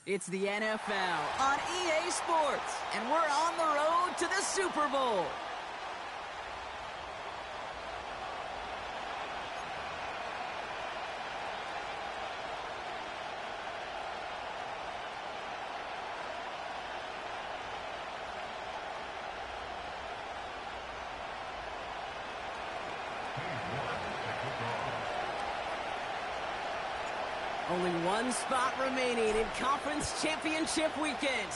It's the NFL on EA Sports, and we're on the road to the Super Bowl. Only one spot remaining in Conference Championship Weekend.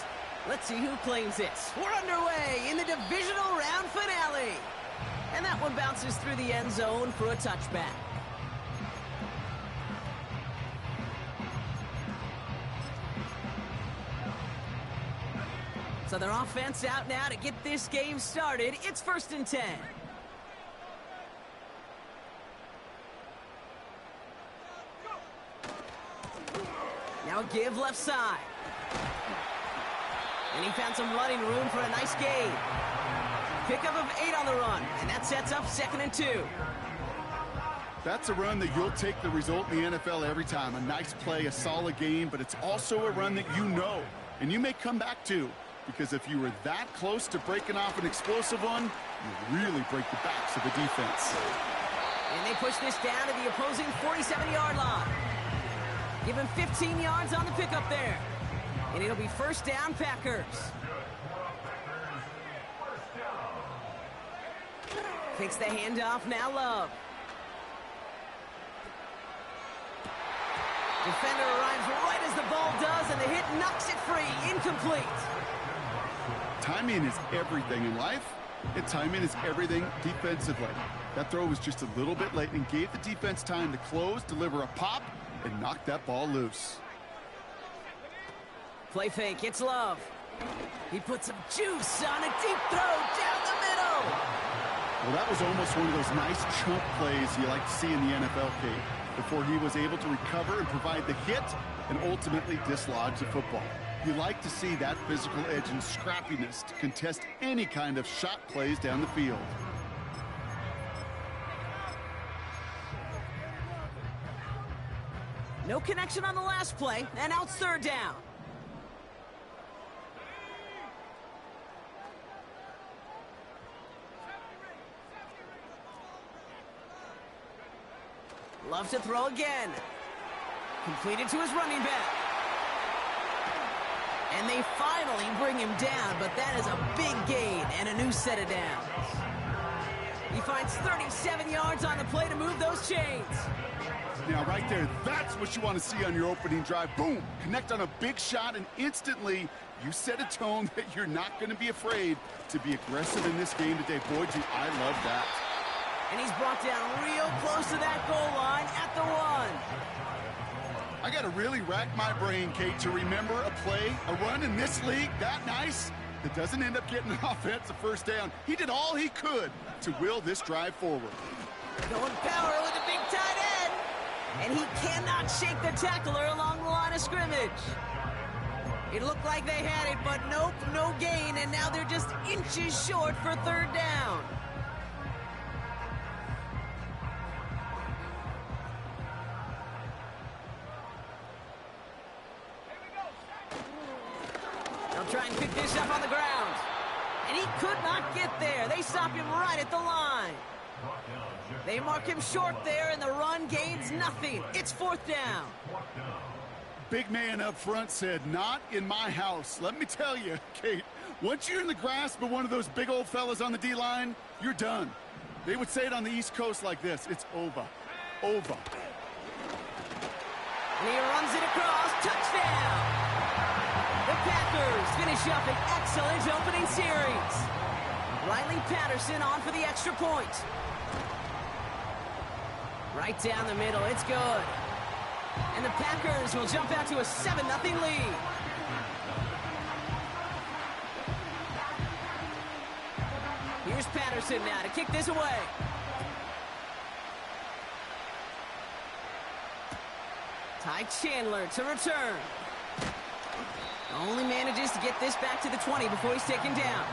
Let's see who claims it. We're underway in the divisional round finale. And that one bounces through the end zone for a touchback. So their offense out now to get this game started. It's 1st and 10. Now give left side. And he found some running room for a nice gain. Pickup of 8 on the run, and that sets up 2nd and 2. That's a run that you'll take the result in the NFL every time. A nice play, a solid game, but it's also a run that you know, and you may come back to. Because if you were that close to breaking off an explosive one, you really break the backs of the defense. And they push this down to the opposing 47-yard line. Give him 15 yards on the pickup there. And it'll be 1st down, Packers. Takes the handoff, now Love. Defender arrives right as the ball does, and the hit knocks it free. Incomplete. Timing is everything in life, and timing is everything defensively. That throw was just a little bit late and gave the defense time to close, deliver a pop, and knock that ball loose. Play fake, it's Love. He puts some juice on a deep throw down the middle. Well, that was almost one of those nice chunk plays you like to see in the NFL, Kate, before he was able to recover and provide the hit and ultimately dislodge the football. You like to see that physical edge and scrappiness to contest any kind of shot plays down the field. No connection on the last play, and now it's 3rd down. Love to throw again. Completed to his running back. And they finally bring him down, but that is a big gain and a new set of downs. He finds 37 yards on the play to move those chains. Now, right there, that's what you want to see on your opening drive. Boom! Connect on a big shot, and instantly you set a tone that you're not going to be afraid to be aggressive in this game today. Boy, do I love that. And he's brought down real close to that goal line at the 1. I got to really rack my brain, Kate, to remember a play, a run in this league that nice that doesn't end up getting an offensive 1st down. He did all he could to will this drive forward. Going power with a big tight end. And he cannot shake the tackler along the line of scrimmage. It looked like they had it, but nope, no gain, and now they're just inches short for 3rd down. They'll try and pick this up on the ground. And he could not get there. They stop him right at the line. They mark him short there, and the run gains nothing. It's 4th down. Big man up front said, "Not in my house." Let me tell you, Kate, once you're in the grasp of one of those big old fellas on the D-line, you're done. They would say it on the East Coast like this: it's over. Over. And he runs it across. Touchdown! The Packers finish up an excellent opening series. Riley Patterson on for the extra point. Right down the middle, it's good. And the Packers will jump out to a 7-0 lead. Here's Patterson now to kick this away. Ty Chandler to return. Only manages to get this back to the 20 before he's taken down.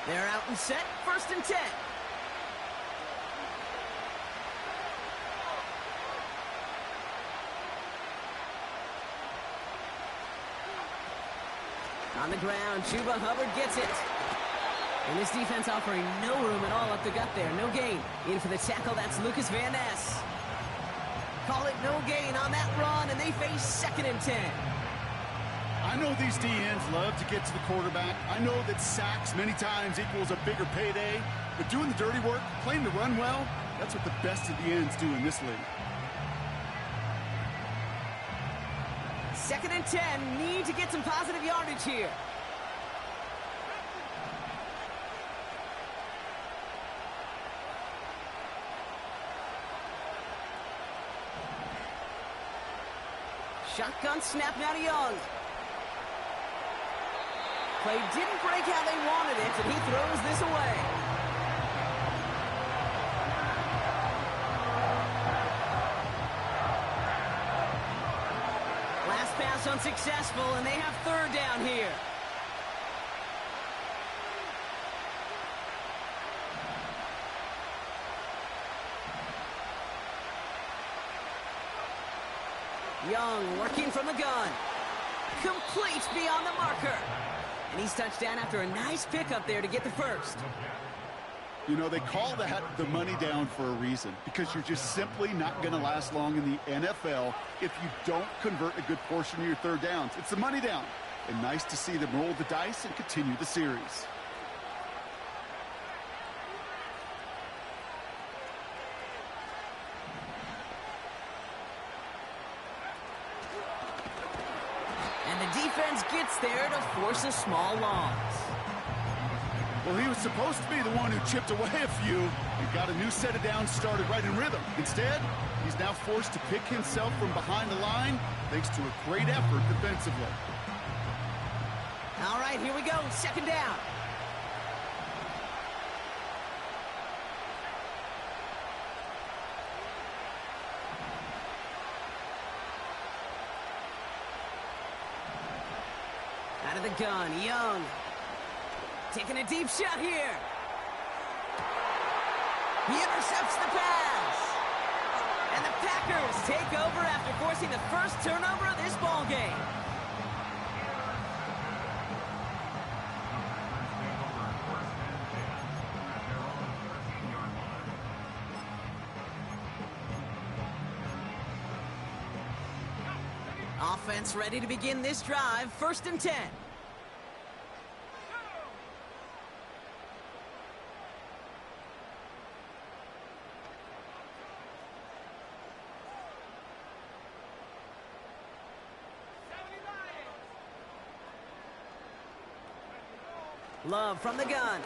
They're out and set, 1st and 10. On the ground, Chuba Hubbard gets it. And this defense offering no room at all up the gut there. No gain. In for the tackle, that's Lucas Van Ness. Call it no gain on that run, and they face 2nd and 10. I know these DNs love to get to the quarterback. I know that sacks many times equals a bigger payday. But doing the dirty work, playing to run well, that's what the best of the ends do in this league. 2nd and 10, need to get some positive yardage here. Shotgun snap now to Young. Play didn't break how they wanted it, and he throws this away. Last pass unsuccessful, and they have 3rd down here. Young working from the gun. Complete beyond the marker. And he's touched down after a nice pickup there to get the 1st. You know, they call that the money down for a reason, because you're just simply not going to last long in the NFL if you don't convert a good portion of your 3rd downs. It's the money down. And nice to see them roll the dice and continue the series. Defense gets there to force a small loss. Well, he was supposed to be the one who chipped away a few and got a new set of downs started right in rhythm. Instead, he's now forced to pick himself from behind the line thanks to a great effort defensively. All right, here we go. 2nd down. Out of the gun, Young. Taking a deep shot here. He intercepts the pass. And the Packers take over after forcing the 1st turnover of this ball game. Offense ready to begin this drive, 1st and 10. Love from the gun.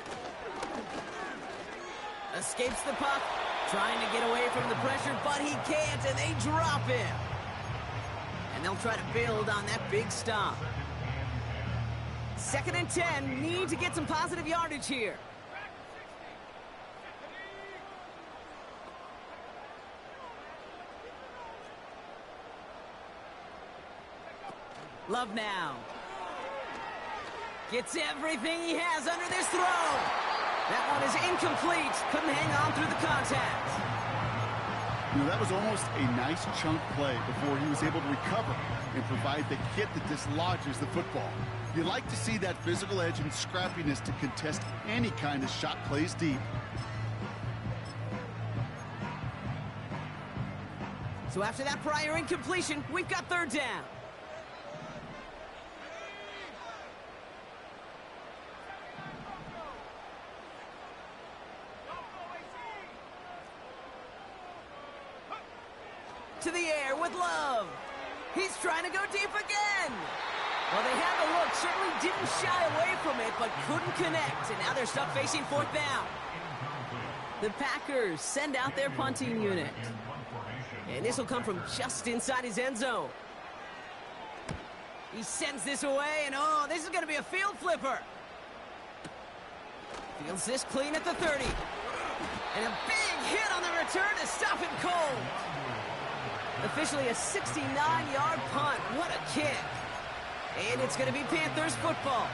Escapes the puck, trying to get away from the pressure, but he can't, and they drop him. And they'll try to build on that big stop. 2nd and 10, need to get some positive yardage here. Love now. Gets everything he has under this throw. That one is incomplete. Couldn't hang on through the contact. You know, that was almost a nice chunk play before he was able to recover and provide the hit that dislodges the football. You like to see that physical edge and scrappiness to contest any kind of shot plays deep. So after that prior incompletion, we've got 3rd down. To the air with Love. He's trying to go deep again. Well, they had the look, certainly didn't shy away from it, but couldn't connect. And now they're stuck facing 4th down. The Packers send out their punting unit. And this will come from just inside his end zone. He sends this away, and oh, this is going to be a field flipper. Fields this clean at the 30. And a big hit on the return to stop him cold. Officially a 69-yard punt. What a kick. And it's going to be Panthers football.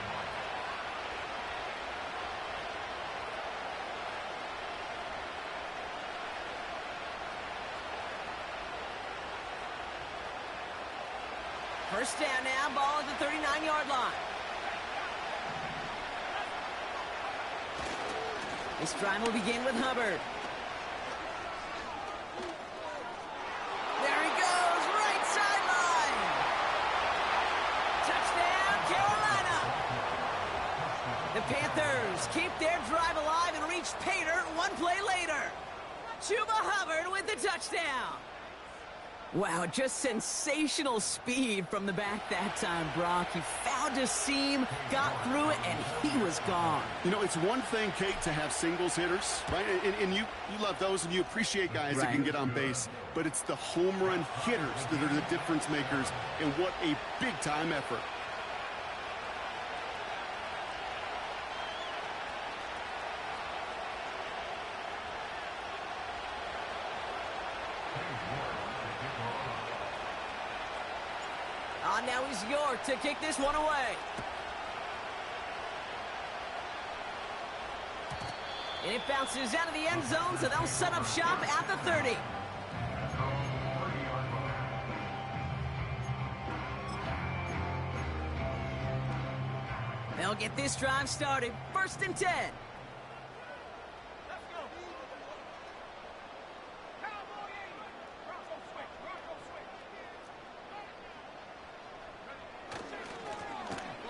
First down now, ball at the 39-yard line. This drive will begin with Hubbard. There he goes, right sideline. Touchdown, Carolina. The Panthers keep their drive alive and reach pay dirt one play later. Chuba Hubbard with the touchdown. Wow, just sensational speed from the back that time, Brock. He found a seam, got through it, and he was gone. You know, it's one thing, Kate, to have singles hitters, right? And you love those, and you appreciate guys that can get on base. But it's the home run hitters that are the difference makers, and what a big-time effort. Now he's York to kick this one away. And it bounces out of the end zone, so they'll set up shop at the 30. They'll get this drive started. 1st and 10.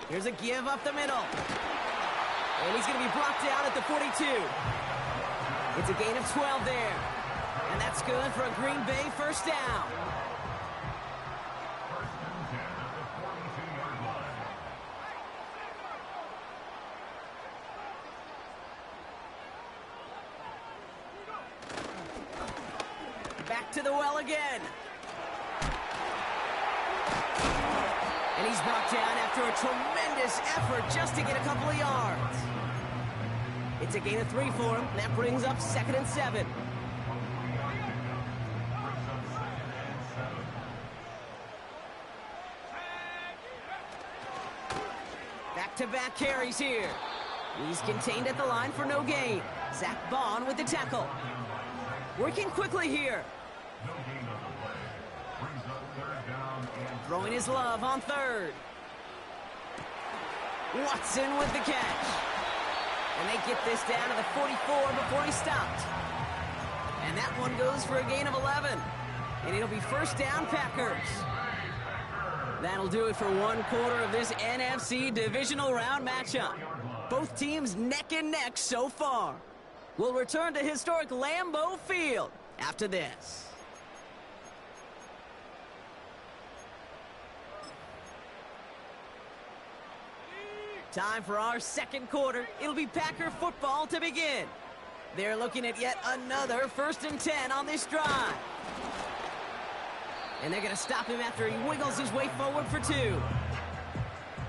Here's a give up the middle. And he's going to be brought down at the 42. It's a gain of 12 there. And that's good for a Green Bay first down. Back to the well again. And he's brought down after a tremendous effort just to get a couple of yards. It's a gain of 3 for him. That brings up 2nd and 7. Back-to-back carries here. He's contained at the line for no gain. Zach Bond with the tackle. Working quickly here. Throwing his love on 3rd. Watson with the catch. And they get this down to the 44 before he stopped. And that one goes for a gain of 11. And it'll be first down, Packers. That'll do it for one quarter of this NFC divisional round matchup. Both teams neck and neck so far. We'll return to historic Lambeau Field after this. Time for our second quarter. It'll be Packer football to begin. They're looking at yet another 1st and 10 on this drive. And they're going to stop him after he wiggles his way forward for 2.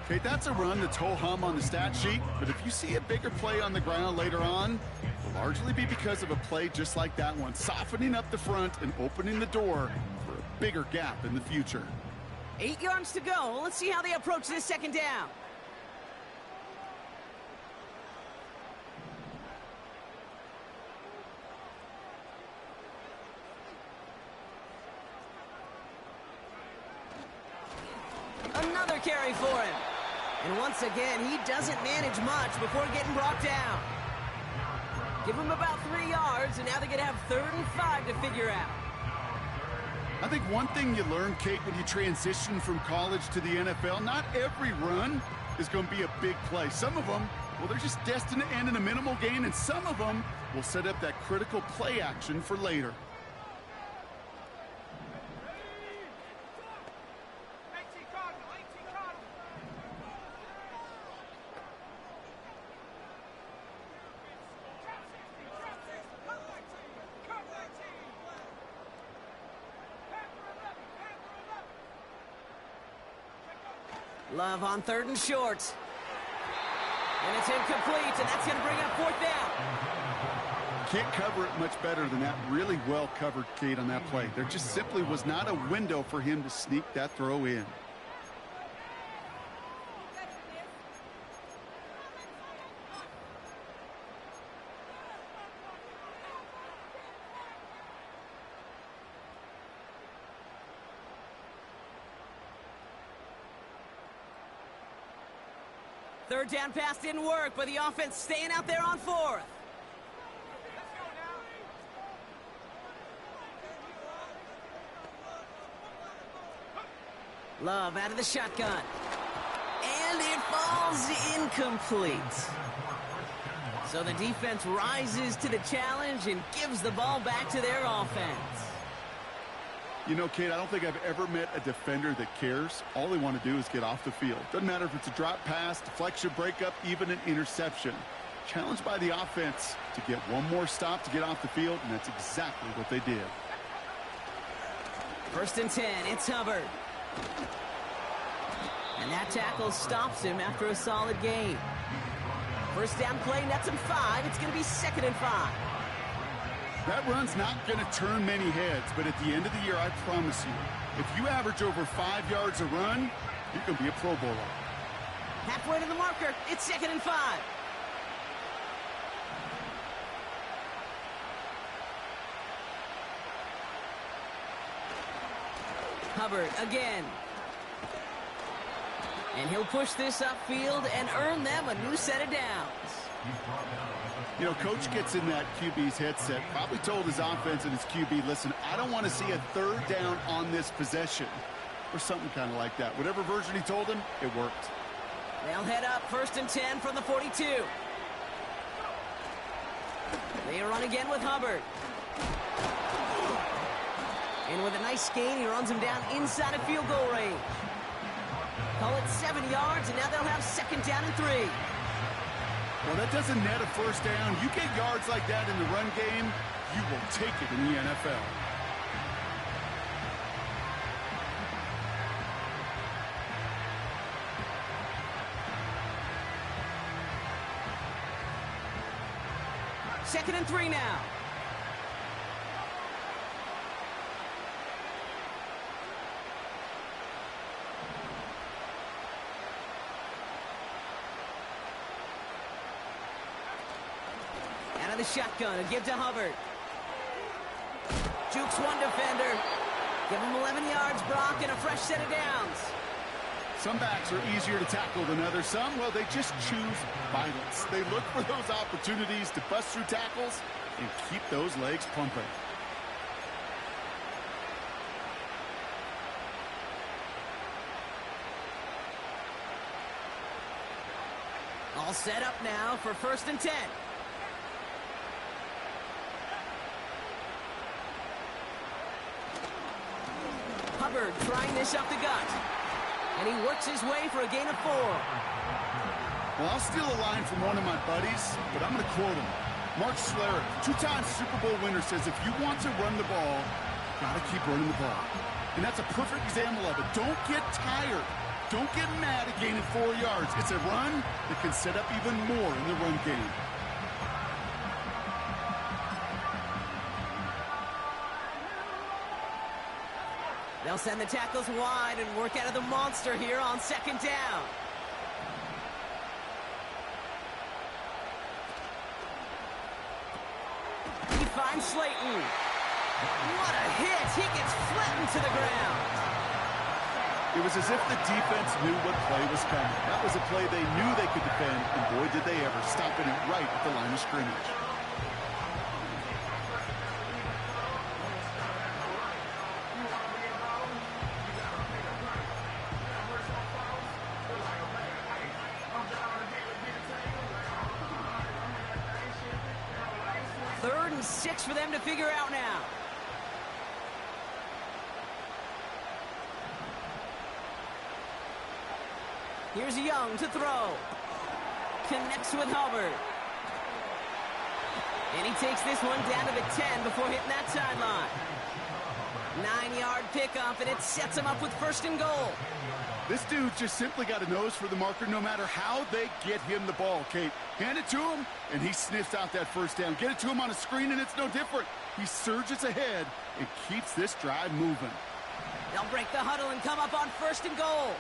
Okay, that's a run that's ho-hum on the stat sheet, but if you see a bigger play on the ground later on, it'll largely be because of a play just like that one, softening up the front and opening the door for a bigger gap in the future. 8 yards to go. Let's see how they approach this 2nd down. Another carry for him. And once again, he doesn't manage much before getting brought down. Give him about 3 yards, and now they're going to have 3rd and 5 to figure out. I think one thing you learn, Kate, when you transition from college to the NFL, not every run is going to be a big play. Some of them, well, they're just destined to end in a minimal gain, and some of them will set up that critical play action for later. Love on 3rd and short. And it's incomplete, and that's going to bring up 4th down. Can't cover it much better than that. Really well covered, Kate, on that play. There just simply was not a window for him to sneak that throw in. Third down pass didn't work, but the offense staying out there on fourth. Love out of the shotgun. And it falls incomplete. So the defense rises to the challenge and gives the ball back to their offense. You know, Kate, I don't think I've ever met a defender that cares. All they want to do is get off the field. Doesn't matter if it's a drop pass, deflection, breakup, even an interception. Challenged by the offense to get one more stop to get off the field, and that's exactly what they did. 1st and 10, it's Hubbard. And that tackle stops him after a solid gain. First down play, nets him 5. It's going to be 2nd and 5. That run's not going to turn many heads, but at the end of the year, I promise you, if you average over 5 yards a run, you're going to be a Pro Bowler. Halfway to the marker, it's 2nd and 5. Hubbard again. And he'll push this upfield and earn them a new set of downs. You know, Coach gets in that QB's headset, probably told his offense and his QB, listen, I don't want to see a 3rd down on this possession. Or something kind of like that. Whatever version he told him, it worked. They'll head up 1st and 10 from the 42. They run again with Hubbard. And with a nice gain, he runs him down inside of field goal range. Call it 7 yards, and now they'll have 2nd down and 3. Well, that doesn't net a 1st down. You get yards like that in the run game, you will take it in the NFL. Second and 3 now. Out of the shotgun, a give to Hubbard. Jukes one defender. Give him 11 yards, Brock, and a fresh set of downs. Some backs are easier to tackle than others. Some, well, they just choose violence. They look for those opportunities to bust through tackles and keep those legs pumping. All set up now for 1st and 10. Hubbard trying this up the gut. And he works his way for a gain of 4. Well, I'll steal a line from one of my buddies, but I'm going to quote him. Mark Schlereth, 2-time Super Bowl winner, says if you want to run the ball, got to keep running the ball. And that's a perfect example of it. Don't get tired. Don't get mad at gaining 4 yards. It's a run that can set up even more in the run game. They'll send the tackles wide and work out of the monster here on 2nd down. He finds Slayton. What a hit! He gets flattened to the ground. It was as if the defense knew what play was coming. That was a play they knew they could defend, and boy, did they ever, stopping it right at the line of scrimmage. Third and 6 for them to figure out now. Here's Young to throw. Connects with Hubbard. And he takes this one down to the 10 before hitting that sideline. 9-yard pickup, and it sets him up with 1st and goal. This dude just simply got a nose for the marker no matter how they get him the ball, Kate. Hand it to him, and he sniffs out that 1st down. Get it to him on a screen, and it's no different. He surges ahead and keeps this drive moving. They'll break the huddle and come up on 1st and goal.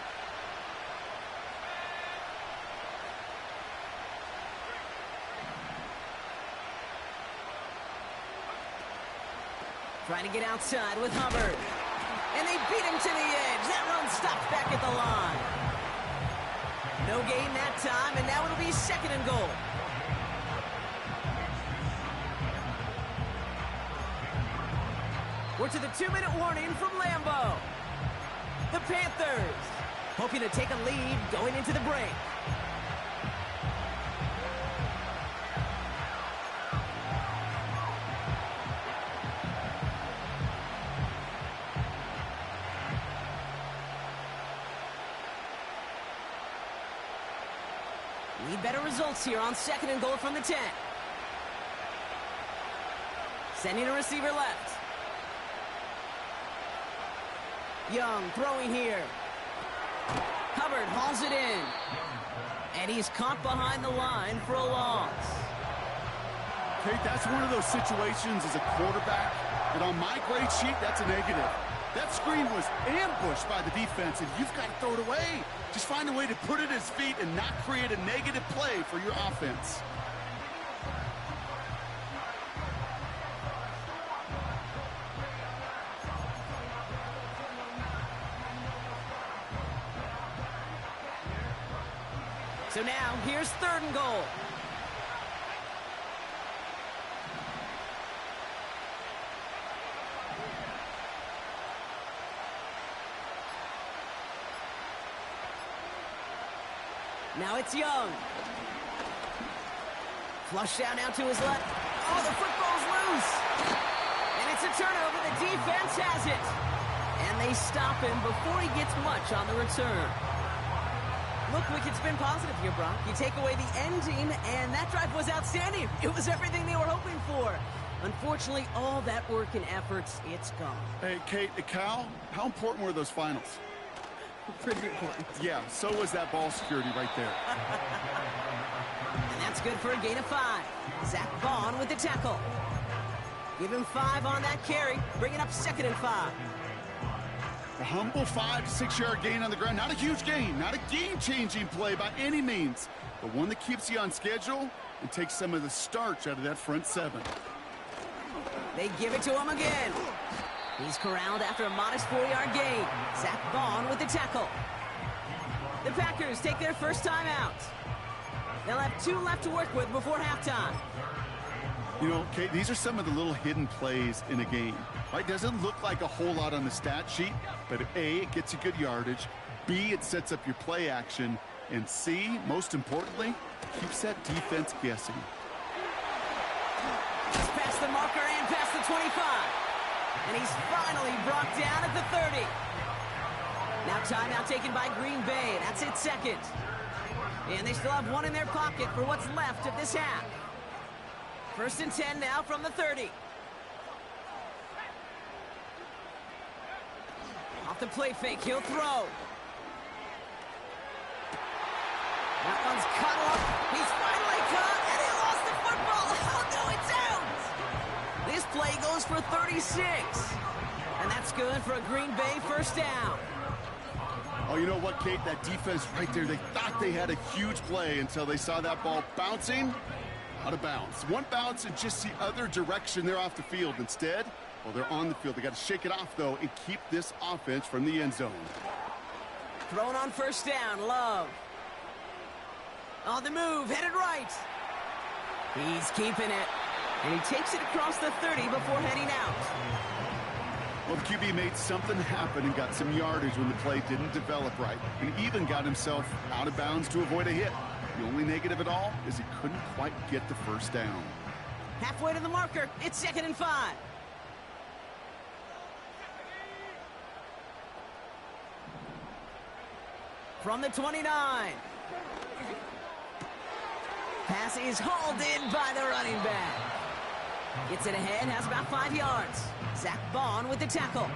Trying to get outside with Hubbard. And they beat him to the edge. That run stops back at the line. No gain that time, and now it'll be 2nd and goal. We're to the 2-minute warning from Lambeau. The Panthers hoping to take a lead going into the break. Need better results here on 2nd and goal from the 10. Sending a receiver left. Young throwing here. Hubbard hauls it in. And he's caught behind the line for a loss. Kate, that's one of those situations as a quarterback that on my grade sheet, that's a negative. That screen was ambushed by the defense, and you've got to throw it away. Just find a way to put it at his feet and not create a negative play for your offense. So now, here's 3rd and goal. Now it's Young. Flushed out now to his left. Oh, the football's loose. And it's a turnover. The defense has it. And they stop him before he gets much on the return. Look, we can spin positive here, Brock. You take away the ending, and that drive was outstanding. It was everything they were hoping for. Unfortunately, all that work and efforts, it's gone. Hey, Kate, Cal, how important were those finals? Pretty important. Yeah, so was that ball security right there. And that's good for a gain of 5. Zach Vaughn with the tackle. Give him 5 on that carry, bringing up 2nd and 5. A humble 5 to 6 yard gain on the ground. Not a huge gain, not a game-changing play by any means, but one that keeps you on schedule and takes some of the starch out of that front 7. They give it to him again. He's corralled after a modest 4-yard gain. Zach Vaughn with the tackle. The Packers take their first time out. They'll have 2 left to work with before halftime. You know, Kate, these are some of the little hidden plays in a game. Right? Doesn't look like a whole lot on the stat sheet, but A, it gets you good yardage. B, it sets up your play action. And C, most importantly, keeps that defense guessing. He's past the marker and past the 25. And he's finally brought down at the 30. Now timeout taken by Green Bay. That's it, 2nd. And they still have 1 in their pocket for what's left of this half. 1st and 10 now from the 30. Off the play fake, he'll throw. That one's cut off. He's finally caught, and he lost the football. Oh, no, it's out. This play goes for 36. And that's good for a Green Bay first down. Oh, you know what, Kate? That defense right there, they thought they had a huge play until they saw that ball bouncing out of bounds. One bounce in just the other direction. They're off the field. Instead, well, they're on the field. They got to shake it off, though, and keep this offense from the end zone. Thrown on first down, Love. On the move, headed right. He's keeping it. And he takes it across the 30 before heading out. Well, the QB made something happen and got some yardage when the play didn't develop right, and even got himself out of bounds to avoid a hit. The only negative at all is he couldn't quite get the first down. Halfway to the marker, it's 2nd and 5. From the 29. Pass is hauled in by the running back. Gets it ahead, has about 5 yards. Zach Vaughn with the tackle.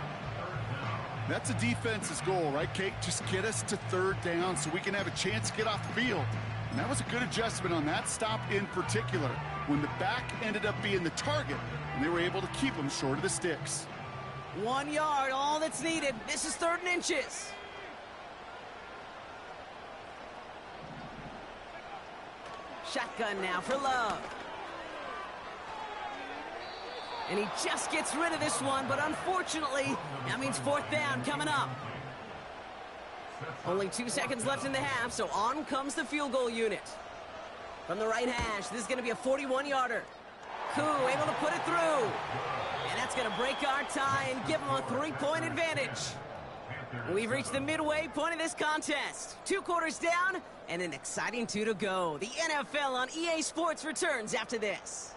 That's a defense's goal, right, Kate? Just get us to 3rd down so we can have a chance to get off the field. And that was a good adjustment on that stop in particular, when the back ended up being the target, and they were able to keep him short of the sticks. 1 yard, all that's needed. This is 3rd and inches. Shotgun now for Love. And he just gets rid of this one, but unfortunately, that means 4th down coming up. Only 2 seconds left in the half, so on comes the field goal unit. From the right hash, this is going to be a 41-yarder. Koo able to put it through. And that's going to break our tie and give them a 3-point advantage. We've reached the midway point of this contest. 2 quarters down and an exciting 2 to go. The NFL on EA Sports returns after this.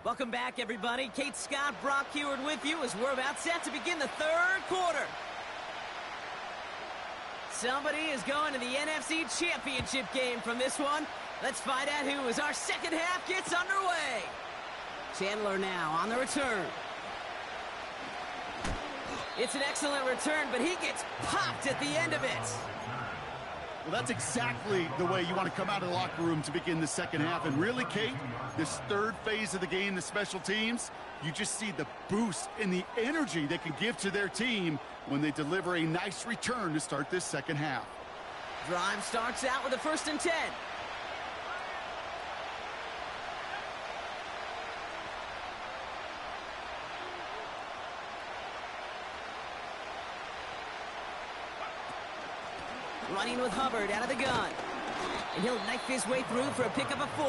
Welcome back, everybody. Kate Scott, Brock Heward with you as we're about set to begin the 3rd quarter. Somebody is going to the NFC Championship game from this one. Let's find out who as our second half gets underway. Chandler now on the return. It's an excellent return, but he gets popped at the end of it. Well, that's exactly the way you want to come out of the locker room to begin the second half. And really, Kate, this 3rd phase of the game, the special teams, you just see the boost and the energy they can give to their team when they deliver a nice return to start this second half. Drive starts out with a 1st and 10. Running with Hubbard out of the gun. And he'll knife his way through for a pickup of 4.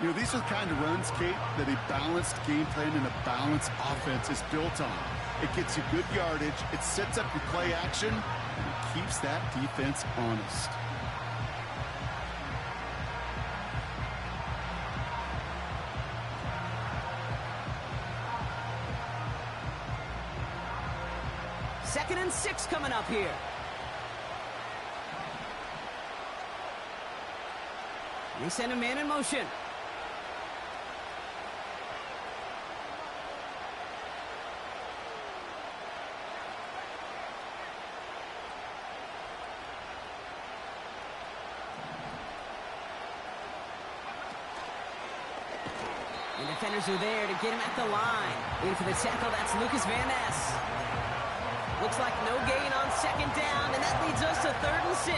You know, these are the kind of runs, Kate, that a balanced game plan and a balanced offense is built on. It gets you good yardage, it sets up your play action, and it keeps that defense honest. Second and 6 coming up here. They send a man in motion. And defenders are there to get him at the line. In for the tackle, that's Lucas Van Ness. Looks like no gain on 2nd down, and that leads us to 3rd and 6.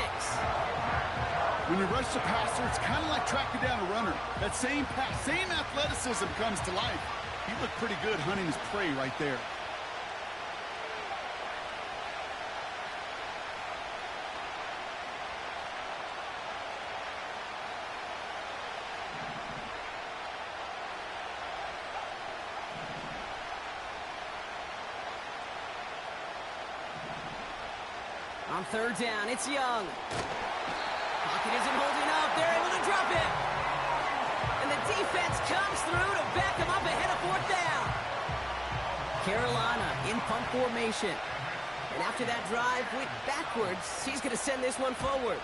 When you rush the passer, it's kind of like tracking down a runner. That same pass, same athleticism comes to life. He looked pretty good hunting his prey right there. On 3rd down, it's Young. Pocket isn't holding up. They're able to drop it. And the defense comes through to back him up ahead of 4th down. Carolina in punt formation. And after that drive went backwards, he's going to send this one forward.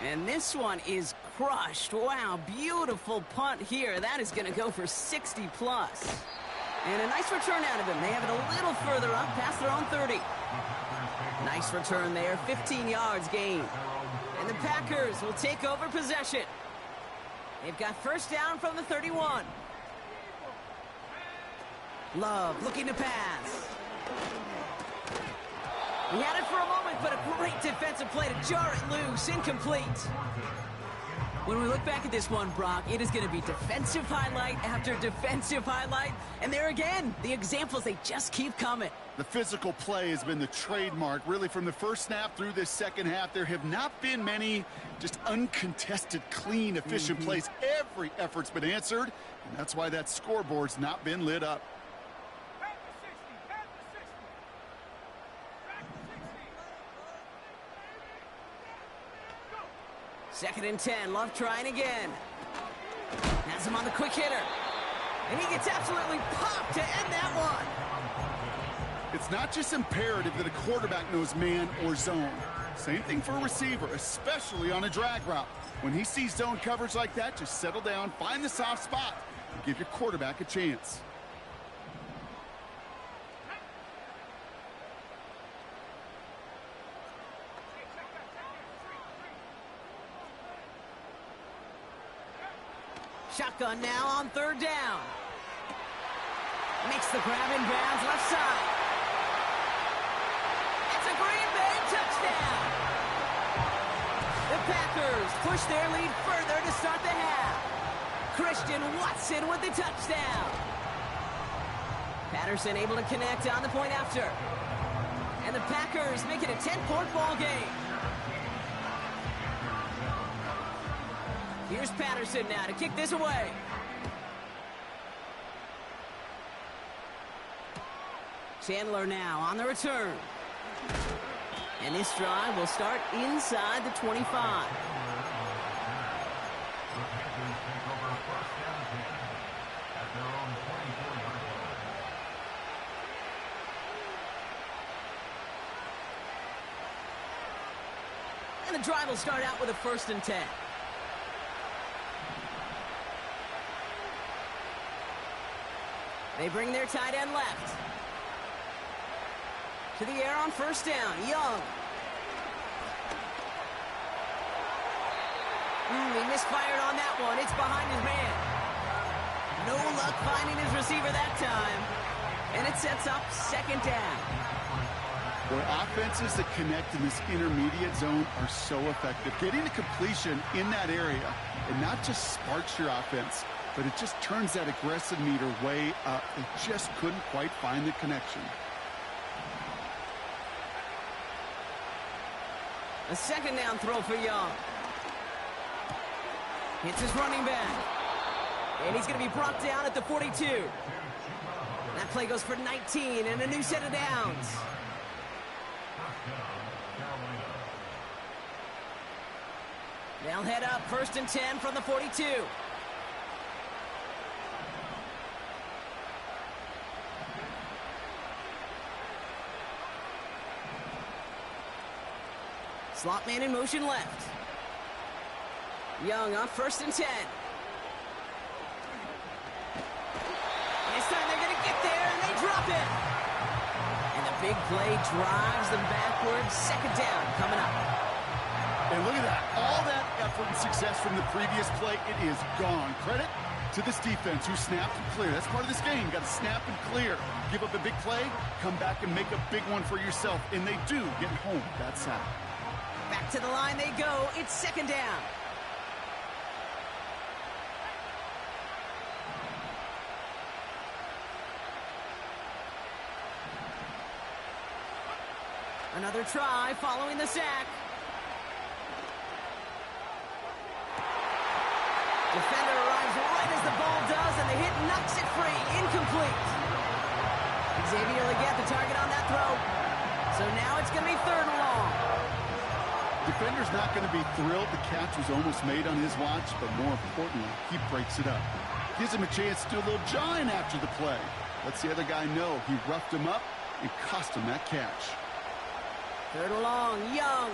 And this one is crushed. Wow, beautiful punt here. That is going to go for 60 plus. And a nice return out of him. They have it a little further up past their own 30. Nice return there, 15 yards gained. And the Packers will take over possession. They've got 1st down from the 31. Love looking to pass. He had it for a moment, but a great defensive play to jar it loose, incomplete. When we look back at this one, Brock, it is going to be defensive highlight after defensive highlight. And there again, the examples, they just keep coming. The physical play has been the trademark, really, from the first snap through this second half. There have not been many just uncontested, clean, efficient plays. Every effort's been answered, and that's why that scoreboard's not been lit up. Second and 10, Love trying again. Has him on the quick hitter. And he gets absolutely popped to end that one. It's not just imperative that a quarterback knows man or zone. Same thing for a receiver, especially on a drag route. When he sees zone coverage like that, just settle down, find the soft spot, and give your quarterback a chance. Shotgun now on 3rd down. Makes the grab in bounds left side. It's a Green Bay touchdown. The Packers push their lead further to start the half. Christian Watson with the touchdown. Patterson able to connect on the point after. And the Packers make it a 10-point ball game. Here's Patterson now to kick this away. Chandler now on the return. And this drive will start inside the 25. And the drive will start out with a 1st and 10. They bring their tight end left. To the air on 1st down. Young. He misfired on that one. It's behind his man. No luck finding his receiver that time. And it sets up 2nd down. Boy, offenses that connect in this intermediate zone are so effective. Getting a completion in that area, it not just sparks your offense, but it just turns that aggressive meter way up. They just couldn't quite find the connection. A 2nd down throw for Young. Hits his running back. And he's going to be brought down at the 42. That play goes for 19 and a new set of downs. They'll head up 1st and 10 from the 42. Slot man in motion left. Young on 1st and 10. This time they're going to get there, and they drop it. And the big play drives them backwards. 2nd down coming up. And look at that. All that effort and success from the previous play, it is gone. Credit to this defense who snapped and cleared. That's part of this game. Got to snap and clear. Give up a big play, come back and make a big one for yourself. And they do get home that sack. Back to the line they go. It's 2nd down. Another try following the sack. Defender arrives right as the ball does, and the hit knocks it free. Incomplete. Xavier Legette the target on that throw. So now it's going to be 3rd and long. Defender's not going to be thrilled the catch was almost made on his watch, but more importantly, he breaks it up. Gives him a chance to do a little jawing after the play. Lets the other guy know he roughed him up and cost him that catch. 3rd and long, Young.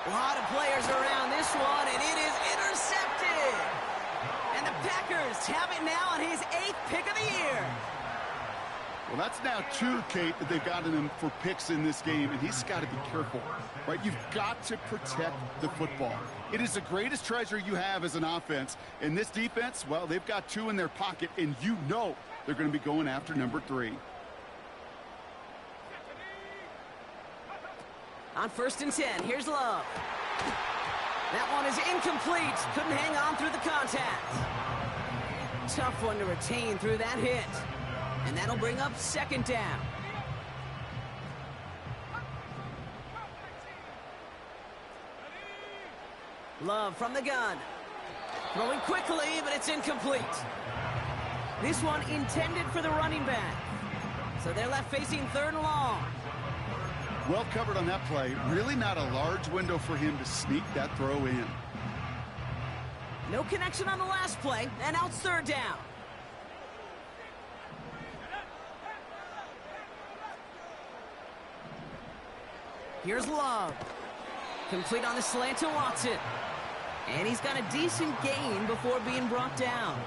A lot of players around this one, and it is intercepted. And the Packers have it now on his 8th pick of the year. Well, that's now 2, Kate, that they've gotten him for picks in this game, and he's got to be careful, right? You've got to protect the football. It is the greatest treasure you have as an offense. And this defense, well, they've got 2 in their pocket, and you know they're going to be going after number 3. On 1st and 10, here's Love. That one is incomplete. Couldn't hang on through the contact. Tough one to retain through that hit. And that'll bring up 2nd down. Love from the gun. Throwing quickly, but it's incomplete. This one intended for the running back. So they're left facing 3rd and long. Well covered on that play. Really not a large window for him to sneak that throw in. No connection on the last play, and now it's 3rd down. Here's Love. Complete on the slant to Watson. And he's got a decent gain before being brought down.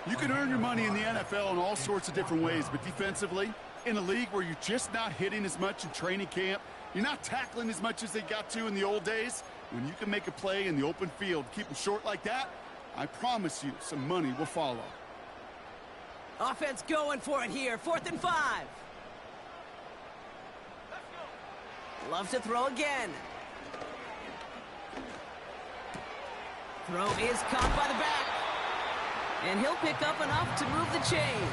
You can earn your money in the NFL in all sorts of different ways, but defensively, in a league where you're just not hitting as much in training camp, you're not tackling as much as they got to in the old days, when you can make a play in the open field, keep them short like that, I promise you some money will follow. Offense going for it here. 4th and 5. Love to throw again. Throw is caught by the back. And he'll pick up enough to move the chains.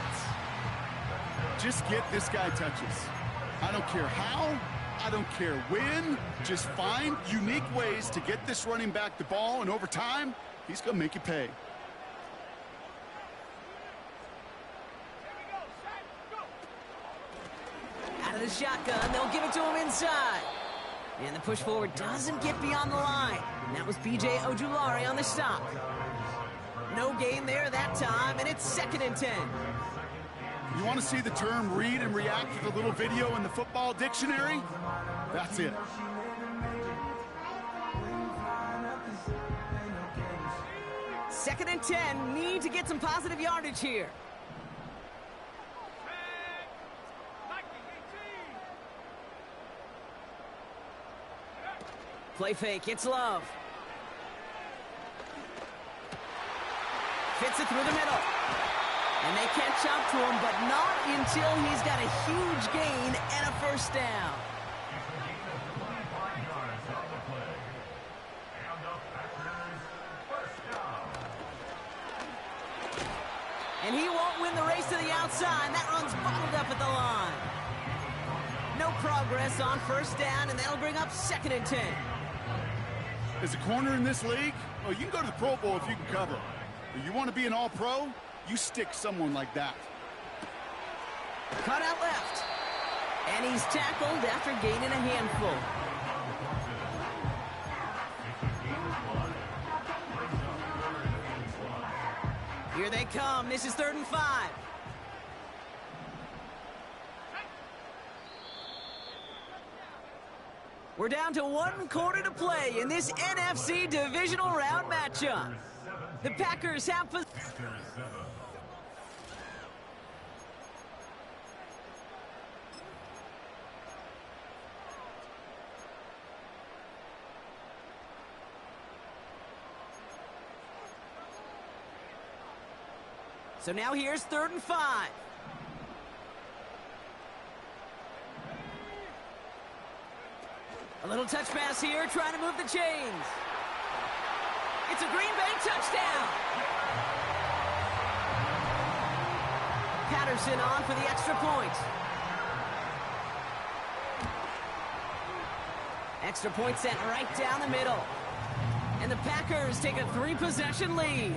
Just get this guy touches. I don't care how, I don't care when. Just find unique ways to get this running back the ball, and over time, he's going to make you pay. Out of the shotgun, they'll give it to him inside. And the push forward doesn't get beyond the line. And that was B.J. Ojulari on the stop. No gain there that time, and it's 2nd and 10. You want to see the term read and react with a little video in the football dictionary? That's it. Second and 10, need to get some positive yardage here. Play fake, it's Love. Fits it through the middle. And they catch up to him, but not until he's got a huge gain and a first down. And he won't win the race to the outside. That run's bottled up at the line. No progress on first down, and that'll bring up 2nd and 10. As a corner in this league, well, you can go to the Pro Bowl if you can cover. But you want to be an all-pro, you stick someone like that. Cut out left. And he's tackled after gaining a handful. Here they come. This is 3rd and 5. We're down to 1 quarter to play in this NFC divisional round matchup. The Packers have possession. So now here's 3rd and 5. A little touch pass here, trying to move the chains. It's a Green Bay touchdown. Patterson on for the extra point. Extra point sent right down the middle. And the Packers take a 3-possession lead.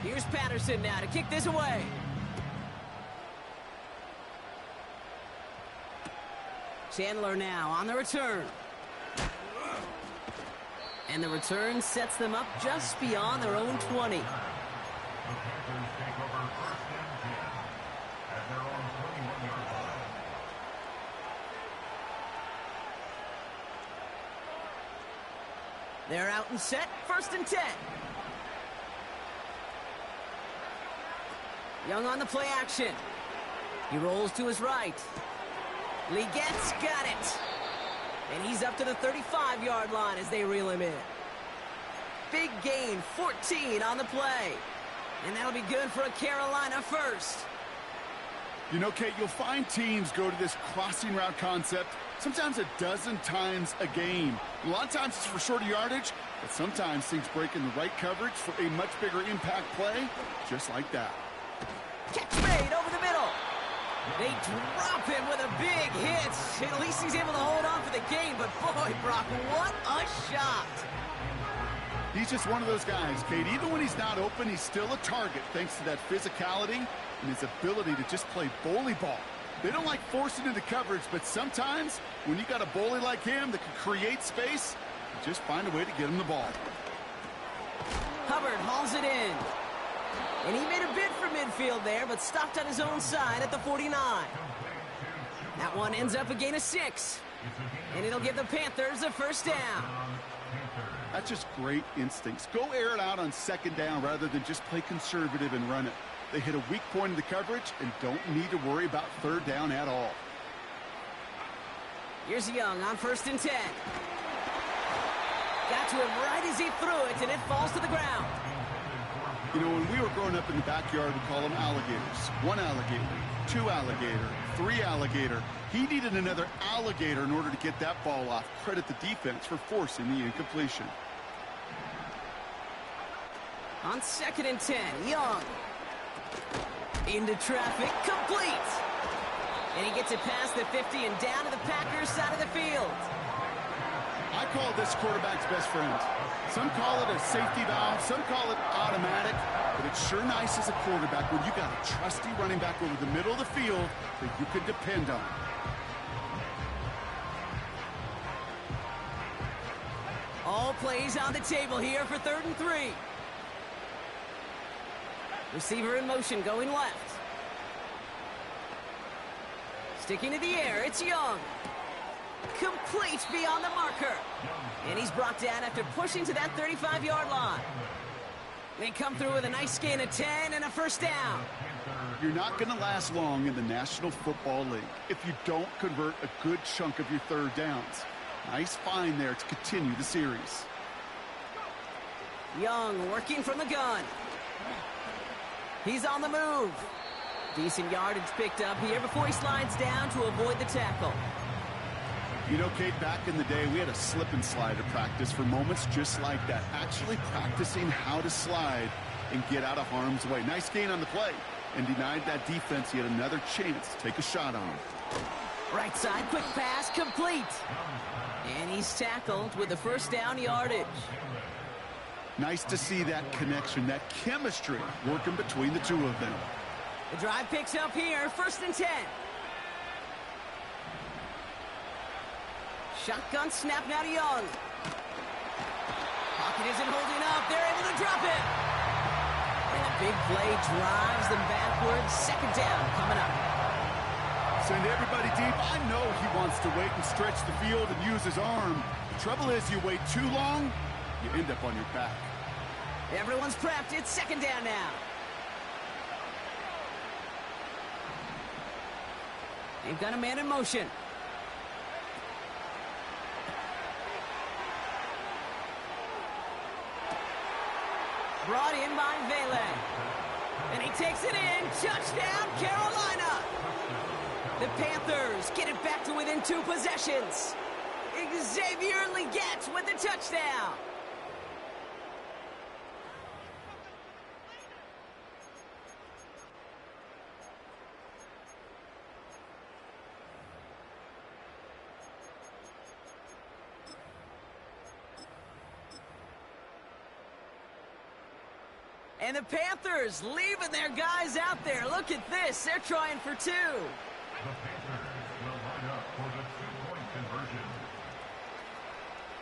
Here's Patterson now to kick this away. Chandler now on the return. And the return sets them up just beyond their own 20. They're out and set, 1st and 10. Young on the play action. He rolls to his right. Legette's got it. And he's up to the 35-yard line as they reel him in. Big gain, 14 on the play. And that'll be good for a Carolina first. You know, Kate, you'll find teams go to this crossing route concept sometimes a dozen times a game. A lot of times it's for shorter yardage, but sometimes things break in the right coverage for a much bigger impact play, just like that. Catch made over the middle. They drop him with a big hit. At least he's able to hold on for the gain, but boy, Brock, what a shot. He's just one of those guys, Kate. Even when he's not open, he's still a target thanks to that physicality and his ability to just play bully ball. They don't like forcing into coverage, but sometimes when you got a bully like him that can create space, you just find a way to get him the ball. Hubbard hauls it in. And he made a bid for midfield there, but stopped on his own side at the 49. That one ends up a gain of 6. And it'll give the Panthers a first down. That's just great instincts. Go air it out on 2nd down rather than just play conservative and run it. They hit a weak point in the coverage and don't need to worry about 3rd down at all. Here's Young on 1st and 10. Got to him right as he threw it, and it falls to the ground. You know, when we were growing up in the backyard, we call them alligators. One alligator, two alligator, three alligator. He needed another alligator in order to get that ball off. Credit the defense for forcing the incompletion. On 2nd and 10, Young. Into traffic, complete. And he gets it past the 50 and down to the Packers side of the field. I call this quarterback's best friend. Some call it a safety valve, some call it automatic, but it's sure nice as a quarterback when you got a trusty running back over the middle of the field that you can depend on. All plays on the table here for 3rd and 3. Receiver in motion, going left. Sticking to the air, it's Young. Complete beyond the marker. And he's brought down after pushing to that 35-yard line. They come through with a nice gain of 10 and a first down. You're not going to last long in the National Football League if you don't convert a good chunk of your third downs. Nice find there to continue the series. Young working from the gun. He's on the move. Decent yardage picked up here before he slides down to avoid the tackle. You know, Kate, back in the day, we had a slip and slide at practice for moments just like that. Actually practicing how to slide and get out of harm's way. Nice gain on the play and denied that defense yet another chance to take a shot on him. Right side, quick pass, complete. And he's tackled with the first down yardage. Nice to see that connection, that chemistry working between the two of them. The drive picks up here, 1st and 10. Shotgun snap now to Young. Pocket isn't holding up. They're able to drop it. And a big play drives them backwards. 2nd down coming up. Send everybody deep. I know he wants to wait and stretch the field and use his arm. The trouble is you wait too long, you end up on your back. Everyone's prepped. It's 2nd down now. They've got a man in motion. Brought in by Vele. And he takes it in. Touchdown, Carolina. The Panthers get it back to within 2 possessions. Xavier Legette with the touchdown. And the Panthers leaving their guys out there. Look at this. They're trying for 2. The Panthers will line up for the 2-point conversion.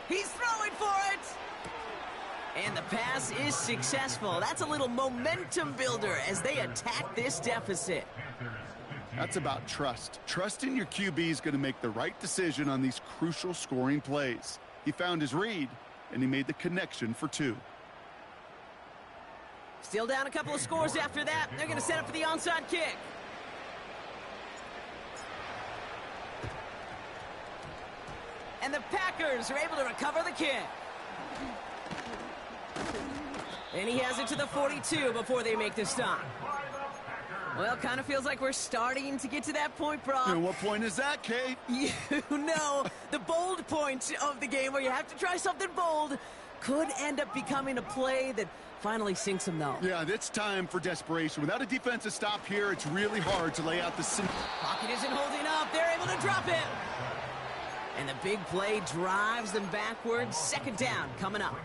He's throwing for it. And the pass is successful. That's a little momentum builder as they attack this deficit. That's about trust. Trusting your QB is going to make the right decision on these crucial scoring plays. He found his read, and he made the connection for 2. Still down a couple of scores after that. They're going to set up for the onside kick. And the Packers are able to recover the kick. And he has it to the 42 before they make the stop. Well, kind of feels like we're starting to get to that point, Brock. And what point is that, Kate? You know, the bold point of the game where you have to try something bold could end up becoming a play that finally sinks them, though. Yeah, it's time for desperation. Without a defensive stop here, it's really hard to lay out the... Pocket isn't holding up. They're able to drop it. And the big play drives them backwards. 2nd down coming up.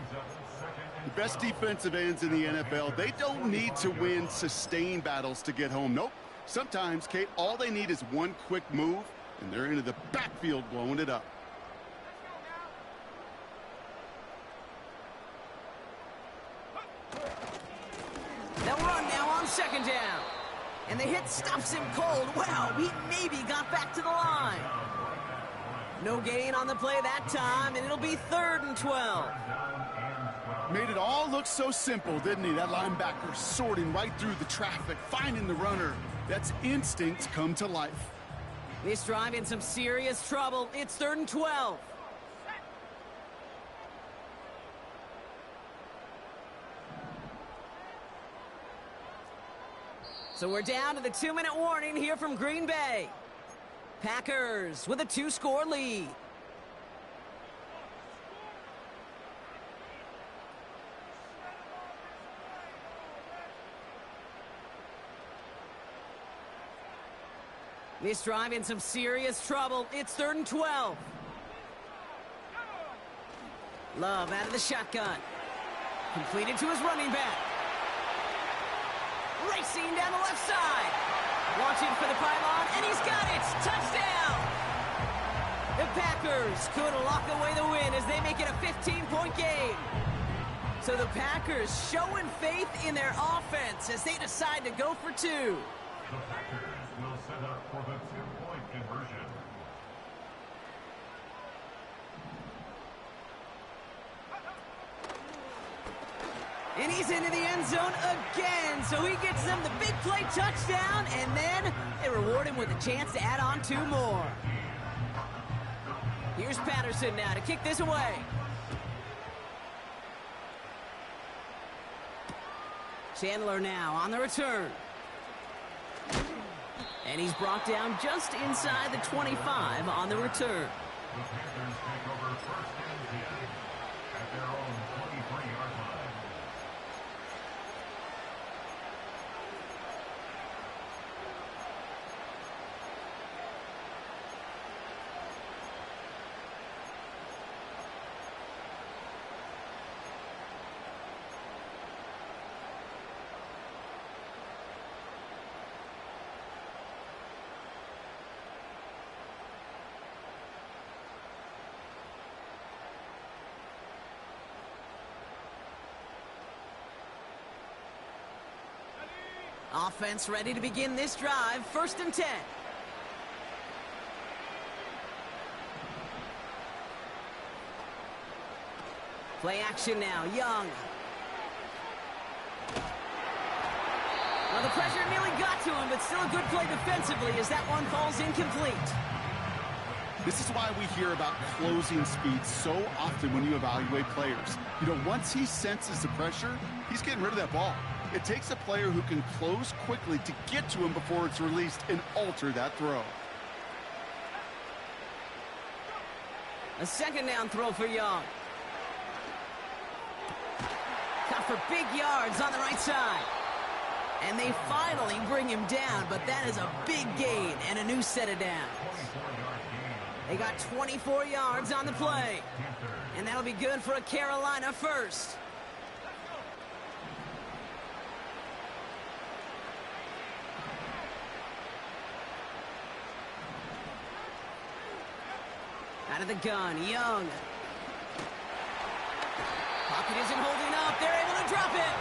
The best defensive ends in the NFL, they don't need to win sustained battles to get home. Nope. Sometimes, Kate, all they need is one quick move, and they're into the backfield blowing it up. They'll run now on 2nd down. And the hit stops him cold. Wow, he maybe got back to the line. No gain on the play that time, and it'll be 3rd and 12. Made it all look so simple, didn't he? That linebacker sorting right through the traffic, finding the runner. That's instinct come to life. This drive in some serious trouble. It's 3rd and 12. So we're down to the 2-minute warning here from Green Bay. Packers with a 2-score lead. This drive in some serious trouble. It's 3rd and 12. Love out of the shotgun. Completed to his running back. Racing down the left side. Launching for the pylon, and he's got it. Touchdown! The Packers could lock away the win as they make it a 15-point game. So the Packers showing faith in their offense as they decide to go for 2. The Packers will set up for the 2-point conversion. And he's into the end zone again, so he gets them the big play touchdown, and then they reward him with a chance to add on 2 more. Here's Patterson now to kick this away. Chandler now on the return. And he's brought down just inside the 25 on the return. The Panthers take over 1st and 10 at their own 23-yard line. Offense ready to begin this drive. 1st and 10. Play action now. Young. Well, the pressure nearly got to him, but still a good play defensively as that one falls incomplete. This is why we hear about closing speed so often when you evaluate players. You know, once he senses the pressure, he's getting rid of that ball. It takes a player who can close quickly to get to him before it's released and alter that throw. A 2nd down throw for Young. Cut for big yards on the right side. And they finally bring him down, but that is a big gain and a new set of downs. They got 24 yards on the play. And that'll be good for a Carolina first. Out of the gun, Young. Pocket isn't holding up. They're able to drop it.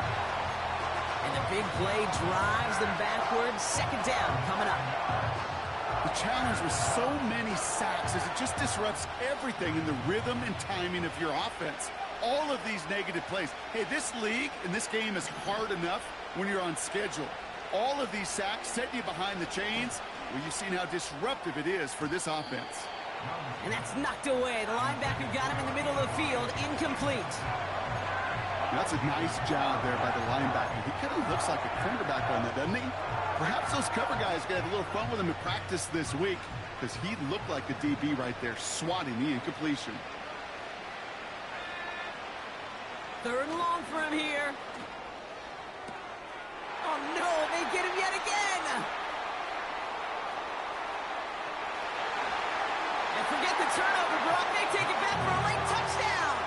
And the big play drives them backwards. 2nd down coming up. The challenge with so many sacks is it just disrupts everything in the rhythm and timing of your offense. All of these negative plays. Hey, this league and this game is hard enough when you're on schedule. All of these sacks set you behind the chains. Well, you've seen how disruptive it is for this offense. And that's knocked away. The linebacker got him in the middle of the field. Incomplete. That's a nice job there by the linebacker. He kind of looks like a cornerback on that, doesn't he? Perhaps those cover guys going to have a little fun with him in practice this week because he looked like a DB right there, swatting the incompletion. 3rd and long for him here. Oh, no, they get him yet again. And forget the turnover, Brock. They take it back for a late touchdown.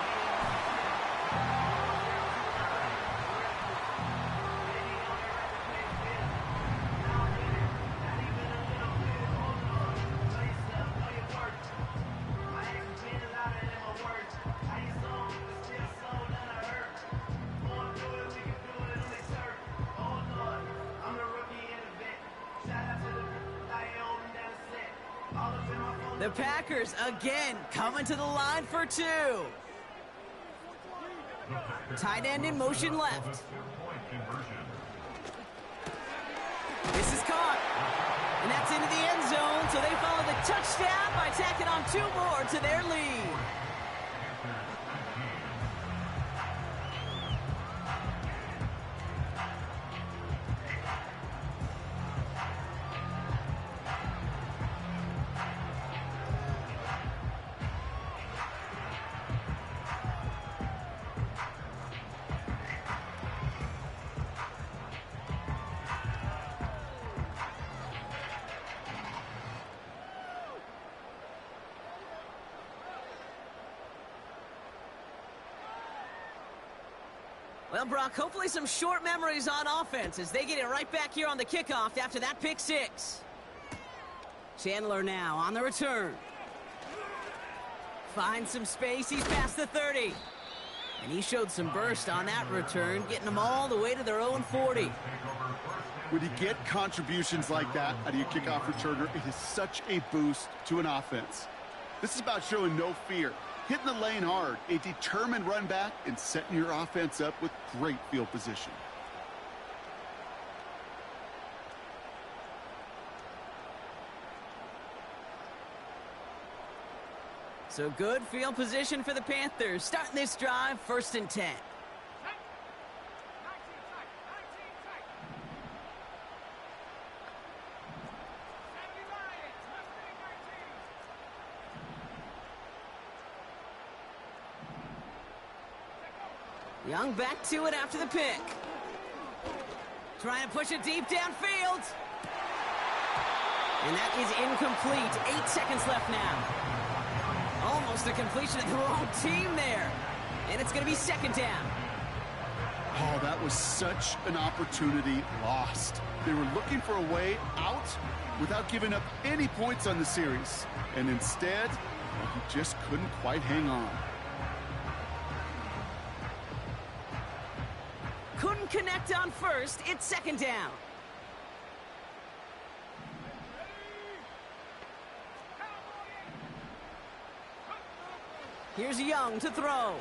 The Packers again coming to the line for 2. Tight end in motion left. This is caught. And that's into the end zone, so they follow the touchdown by tacking on 2 more to their lead. Well, Brock, hopefully some short memories on offense as they get it right back here on the kickoff after that pick six. Chandler now on the return. Finds some space. He's past the 30. And he showed some burst on that return, getting them all the way to their own 40. When you get contributions like that out of your kickoff returner, it is such a boost to an offense. This is about showing no fear, hitting the lane hard, a determined run back, and setting your offense up with great field position. So good field position for the Panthers. Starting this drive, 1st and 10. Young back to it after the pick. Trying to push it deep downfield. And that is incomplete. 8 seconds left now. Almost a completion of the wrong team there. And it's going to be 2nd down. Oh, that was such an opportunity lost. They were looking for a way out without giving up any points on the series. And instead, well, he just couldn't quite hang on. Couldn't connect on 1st. It's 2nd down. Here's Young to throw.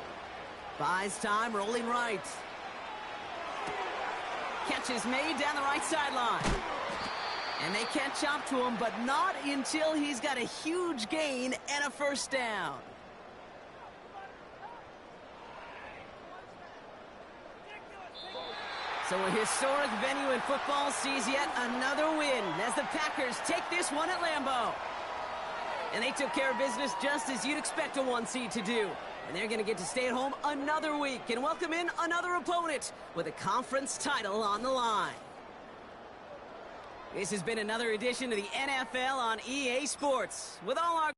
Buys time, rolling right. Catch is made down the right sideline. And they catch up to him, but not until he's got a huge gain and a 1st down. So a historic venue in football sees yet another win as the Packers take this one at Lambeau. And they took care of business just as you'd expect a 1 seed to do. And they're going to get to stay at home another week and welcome in another opponent with a conference title on the line. This has been another edition of the NFL on EA Sports. With all our